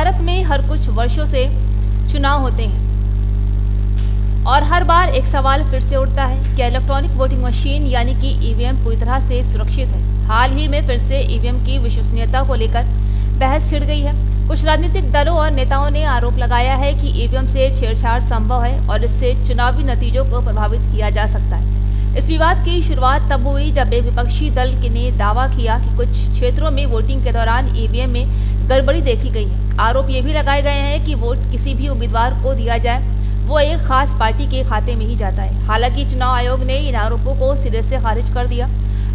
भारत में हर कुछ वर्षों से चुनाव होते हैं और हर बार एक सवाल फिर से उठता है, क्या इलेक्ट्रॉनिक वोटिंग मशीन यानी कि ईवीएम पूरी तरह से सुरक्षित है। हाल ही में फिर से ईवीएम की विश्वसनीयता को लेकर बहस छिड़ गई है। कुछ राजनीतिक दलों और नेताओं ने आरोप लगाया है कि ईवीएम से छेड़छाड़ संभव है और इससे चुनावी नतीजों को प्रभावित किया जा सकता है। इस विवाद की शुरुआत तब हुई जब एक विपक्षी दल ने दावा किया कि कुछ क्षेत्रों में वोटिंग के दौरान ईवीएम में गड़बड़ी देखी गई है। आरोप ये भी लगाए गए हैं कि वोट किसी भी उम्मीदवार को दिया जाए वो एक खास पार्टी के खाते में ही जाता है। हालांकि चुनाव आयोग ने इन आरोपों को सिरे से खारिज कर दिया।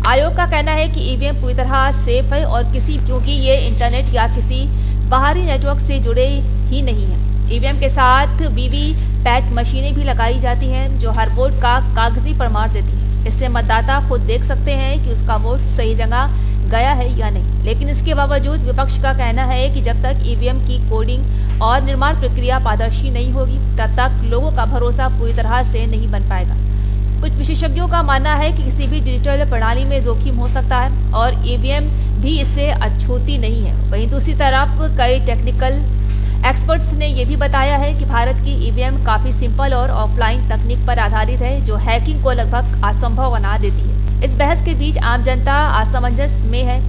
आयोग का कहना है कि ईवीएम पूरी तरह सेफ है और क्योंकि ये इंटरनेट या किसी बाहरी नेटवर्क से जुड़े ही नहीं है। ईवीएम के साथ वीवीपैट मशीनें भी लगाई जाती हैं जो हर वोट का कागजी प्रमाण देती है। इससे मतदाता खुद देख सकते हैं कि उसका वोट सही जगह गया है या नहीं। लेकिन इसके बावजूद विपक्ष का कहना है कि जब तक ईवीएम की कोडिंग और निर्माण प्रक्रिया पारदर्शी नहीं होगी तब तक लोगों का भरोसा पूरी तरह से नहीं बन पाएगा। कुछ विशेषज्ञों का मानना है कि किसी भी डिजिटल प्रणाली में जोखिम हो सकता है और ईवीएम भी इससे अछूती नहीं है। वहीं दूसरी तरफ कई टेक्निकल एक्सपर्ट्स ने यह भी बताया है कि भारत की ईवीएम काफी सिंपल और ऑफलाइन तकनीक पर आधारित है जो हैकिंग को लगभग असंभव बना देती है। इस बहस के बीच आम जनता असमंजस में है।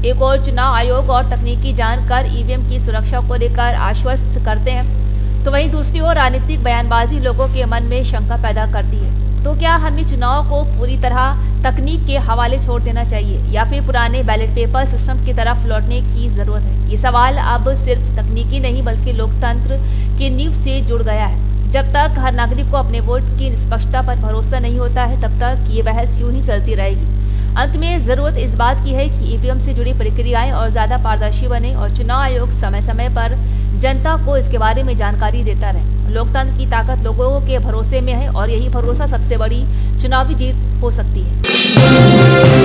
एक और चुनाव आयोग और तकनीकी जानकार ईवीएम की सुरक्षा को लेकर आश्वस्त करते हैं तो वहीं दूसरी ओर राजनीतिक बयानबाजी लोगों के मन में शंका पैदा करती है। तो क्या हमें चुनाव को पूरी तरह तकनीक के हवाले छोड़ देना चाहिए या फिर पुराने बैलेट पेपर सिस्टम की तरफ लौटने की जरूरत है? ये सवाल अब सिर्फ तकनीकी नहीं बल्कि लोकतंत्र की नींव से जुड़ गया है। जब तक हर नागरिक को अपने वोट की निष्पक्षता पर भरोसा नहीं होता है तब तक ये बहस यूं ही चलती रहेगी। अंत में जरूरत इस बात की है कि ईवीएम से जुड़ी प्रक्रियाएं और ज्यादा पारदर्शी बने और चुनाव आयोग समय समय पर जनता को इसके बारे में जानकारी देता रहे। लोकतंत्र की ताकत लोगों के भरोसे में है और यही भरोसा सबसे बड़ी चुनावी जीत हो सकती है।